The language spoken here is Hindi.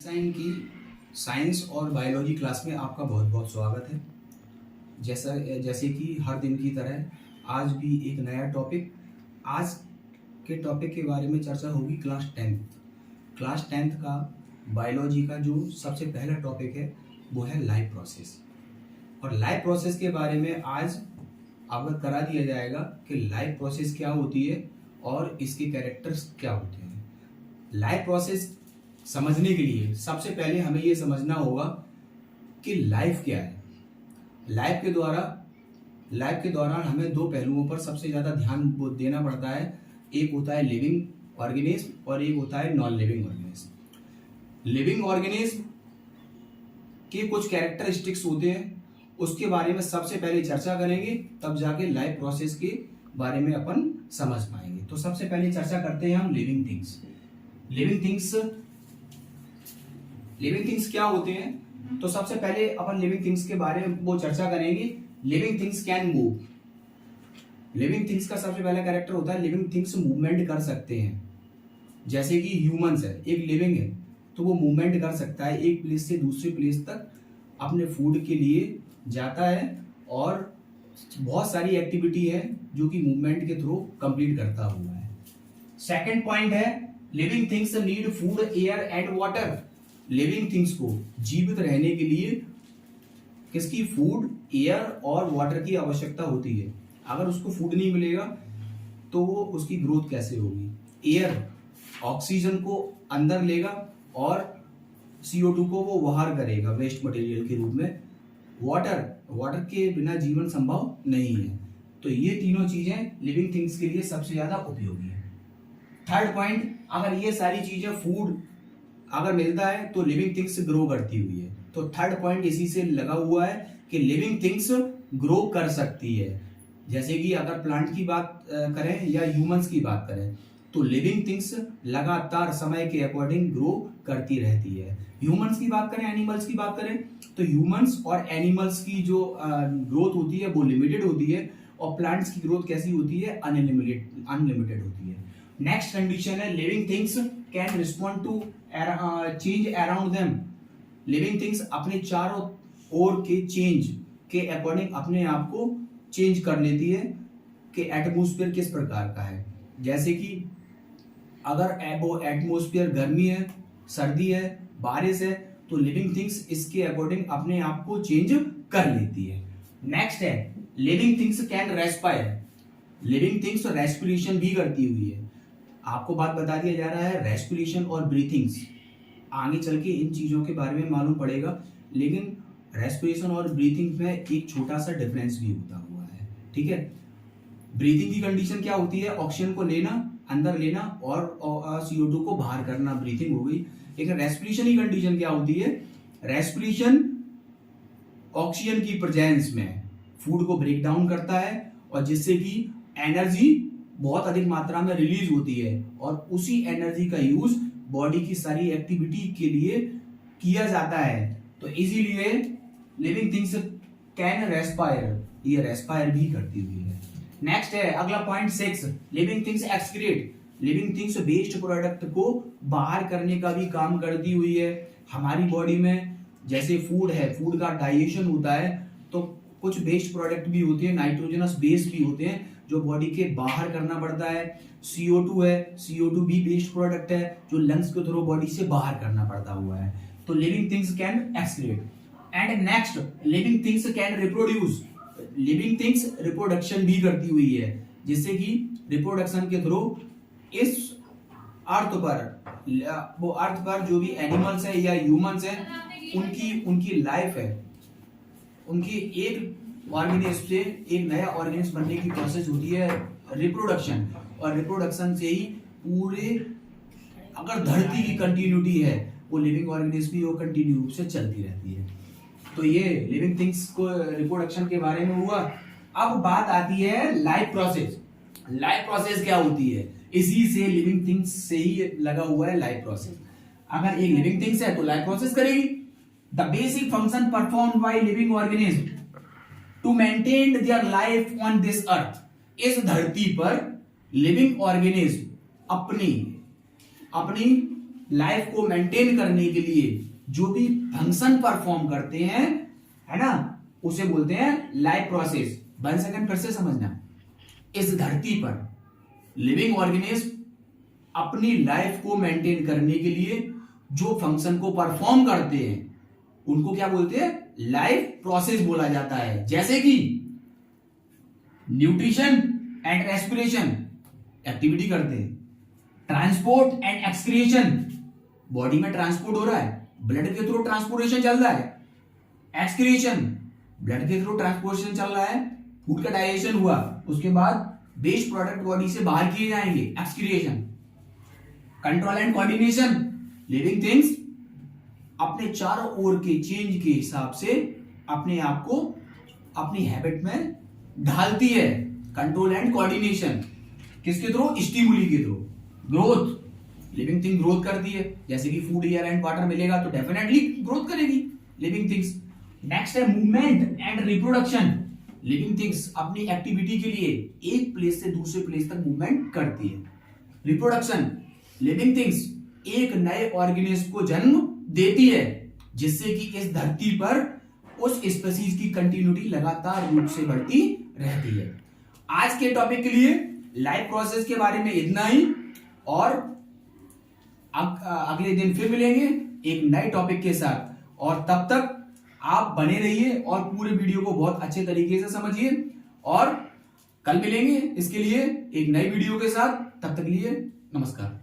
साइन की साइंस और बायोलॉजी क्लास में आपका बहुत बहुत स्वागत है। जैसे कि हर दिन की तरह आज भी एक नया टॉपिक। आज के टॉपिक के बारे में चर्चा होगी क्लास टेंथ का बायोलॉजी का जो सबसे पहला टॉपिक है वो है लाइफ प्रोसेस। और लाइफ प्रोसेस के बारे में आज अवगत करा दिया जाएगा कि लाइफ प्रोसेस क्या होती है और इसके कैरेक्टर्स क्या होते हैं। लाइफ प्रोसेस समझने के लिए सबसे पहले हमें ये समझना होगा कि लाइफ क्या है। लाइफ के दौरान हमें दो पहलुओं पर सबसे ज्यादा ध्यान देना पड़ता है। एक होता है लिविंग ऑर्गेनिज्म और एक होता है non living organism. Living organism के कुछ कैरेक्टरिस्टिक्स होते हैं, उसके बारे में सबसे पहले चर्चा करेंगे, तब जाके लाइफ प्रोसेस के बारे में अपन समझ पाएंगे। तो सबसे पहले चर्चा करते हैं हम लिविंग थिंग्स। लिविंग थिंग्स क्या होते हैं? तो सबसे पहले अपन लिविंग थिंग्स के बारे में वो चर्चा करेंगे। Living things can move. Living things का सबसे पहला कैरेक्टर होता है लिविंग थिंग्स मूवमेंट कर सकते हैं। जैसे कि ह्यूमंस है, एक लिविंग है, तो वो मूवमेंट कर सकता है, एक प्लेस से दूसरे प्लेस तक अपने फूड के लिए जाता है और बहुत सारी एक्टिविटी है जो कि मूवमेंट के थ्रू कंप्लीट करता हुआ है। सेकंड पॉइंट है living things need food, air and water. Living things को जीवित रहने के लिए किसकी फूड, एयर और वाटर की आवश्यकता होती है। अगर उसको फूड नहीं मिलेगा तो वो उसकी ग्रोथ कैसे होगी। एयर ऑक्सीजन को अंदर लेगा और CO2 को वो बाहर करेगा वेस्ट मटेरियल के रूप में। वाटर के बिना जीवन संभव नहीं है। तो ये तीनों चीजें लिविंग थिंग्स के लिए सबसे ज्यादा उपयोगी है। थर्ड पॉइंट, अगर ये सारी चीजें फूड अगर मिलता है तो लिविंग थिंग्स ग्रो करती हुई है। तो थर्ड पॉइंट इसी से लगा हुआ है कि लिविंग थिंग्स ग्रो कर सकती है। जैसे कि अगर प्लांट की बात करें या ह्यूमंस की बात करें तो लिविंग थिंग्स लगातार समय के अकॉर्डिंग ग्रो करती रहती है। ह्यूमंस की बात करें, एनिमल्स की बात करें तो ह्यूमंस और एनिमल्स की जो ग्रोथ होती है वो लिमिटेड होती है और प्लांट्स की ग्रोथ कैसी होती है, अनलिमिटेड होती है। नेक्स्ट कंडीशन है living things can respond to change around them. Living things अपने चारों ओर के चेंज के अकॉर्डिंग अपने आप को चेंज कर लेती है कि एटमॉस्फेयर किस प्रकार का है। जैसे कि अगर वो एटमॉस्फेयर गर्मी है, सर्दी है, बारिश है, तो लिविंग थिंग्स इसके अकॉर्डिंग अपने आप को चेंज कर लेती है। नेक्स्ट है living things can respire. Living things respiration भी करती हुई है। आपको बात बता दिया जा रहा है रेस्पिरेशन और ब्रीथिंग्स, आगे चल के इन चीजों के बारे में मालूम पड़ेगा, लेकिन रेस्पिरेशन और ब्रीथिंग में एक छोटा सा डिफरेंस भी होता हुआ है। ठीक है, ब्रीथिंग की कंडीशन क्या होती है, ऑक्सीजन को लेना, अंदर लेना और CO2 को बाहर करना, ब्रीथिंग हो गई। लेकिन रेस्पिरेशन की कंडीशन क्या होती है, रेस्पिरेशन ऑक्सीजन की प्रेजेंस में फूड को ब्रेक डाउन करता है और जिससे कि एनर्जी बहुत अधिक मात्रा में रिलीज होती है और उसी एनर्जी का यूज बॉडी की सारी एक्टिविटी के लिए किया जाता है। तो इसीलिए लिविंग थिंग्स कैन रेस्पायर, ये रेस्पायर भी करती हुई है। नेक्स्ट है अगला point 6, living things excrete. Living things waste product को बाहर करने का भी काम करती हुई है। हमारी बॉडी में जैसे फूड है, फूड का डाइजेशन होता है तो कुछ वेस्ट प्रोडक्ट भी होते हैं, नाइट्रोजनस बेस भी होते हैं जो बॉडी के बाहर करना पड़ता है। CO2 है, CO2 भी वेस्ट प्रोडक्ट है जो लंग्स के थ्रू बॉडी से बाहर करना पड़ता हुआ है। तो living things can excrete. And next living things can reproduce. Living things reproduction भी करती हुई है, जिससे कि रिप्रोडक्शन के थ्रू इस अर्थ पर जो भी एनिमल्स है या ह्यूमंस है उनकी लाइफ है, उनकी एक ऑर्गेनिज्म से एक नया ऑर्गेनिज्म बनने की प्रोसेस होती है रिप्रोडक्शन। और रिप्रोडक्शन से ही पूरे अगर धरती की कंटिन्यूटी है वो लिविंग ऑर्गेनिज्म भी वो कंटिन्यू रूप से चलती रहती है। तो ये लिविंग थिंग्स को रिप्रोडक्शन के बारे में हुआ। अब बात आती है लाइफ प्रोसेस। लाइफ प्रोसेस क्या होती है, इसी से लिविंग थिंग्स से ही लगा हुआ है लाइफ प्रोसेस। अगर एक लिविंग थिंग्स है तो लाइफ प्रोसेस करेगी। The basic function perform by living organism to maintain their life on this earth. इस धरती पर लिविंग ऑर्गेनिज्म अपनी लाइफ को मेंटेन करने के लिए जो भी फंक्शन परफॉर्म करते हैं, है ना, उसे बोलते हैं लाइफ प्रोसेस। 1 सेकंड फिर से समझना, इस धरती पर लिविंग ऑर्गेनिज्म अपनी लाइफ को मेंटेन करने के लिए जो फंक्शन को परफॉर्म करते हैं उनको क्या बोलते हैं, लाइफ प्रोसेस बोला जाता है। जैसे कि न्यूट्रिशन एंड रेस्पिरेशन, एक्टिविटी करते हैं। ट्रांसपोर्ट एंड एक्सक्रिएशन, बॉडी में ट्रांसपोर्ट हो रहा है, ब्लड के थ्रू ट्रांसपोर्टेशन चल रहा है। एक्सक्रिएशन, ब्लड के थ्रू ट्रांसपोर्टेशन चल रहा है, फूड का डाइजेशन हुआ, उसके बाद वेस्ट प्रोडक्ट बॉडी से बाहर किए जाएंगे, excretion. Control and coordination, living things अपने चारों ओर के चेंज के हिसाब से अपने आप को अपनी हैबिट में ढालती है। कंट्रोल एंड कोऑर्डिनेशन किसके थ्रू, स्टिमुली के through. Growth, living thing growth करती है, जैसे कि फूड, एयर एंड वाटर मिलेगा तो डेफिनेटली ग्रोथ करेगी लिविंग थिंग्स। नेक्स्ट है movement and reproduction, living things अपनी एक्टिविटी के लिए एक प्लेस से दूसरे प्लेस तक मूवमेंट करती है। रिप्रोडक्शन, लिविंग थिंग्स एक नए ऑर्गेनिज्म को जन्म देती है जिससे कि इस धरती पर उस स्पीशीज की कंटिन्यूटी लगातार रूप से बढ़ती रहती है। आज के टॉपिक के लिए लाइफ प्रोसेस के बारे में इतना ही, और अगले दिन फिर मिलेंगे एक नए टॉपिक के साथ, और तब तक आप बने रहिए और पूरे वीडियो को बहुत अच्छे तरीके से समझिए, और कल मिलेंगे इसके लिए एक नई वीडियो के साथ। तब तक के लिए नमस्कार।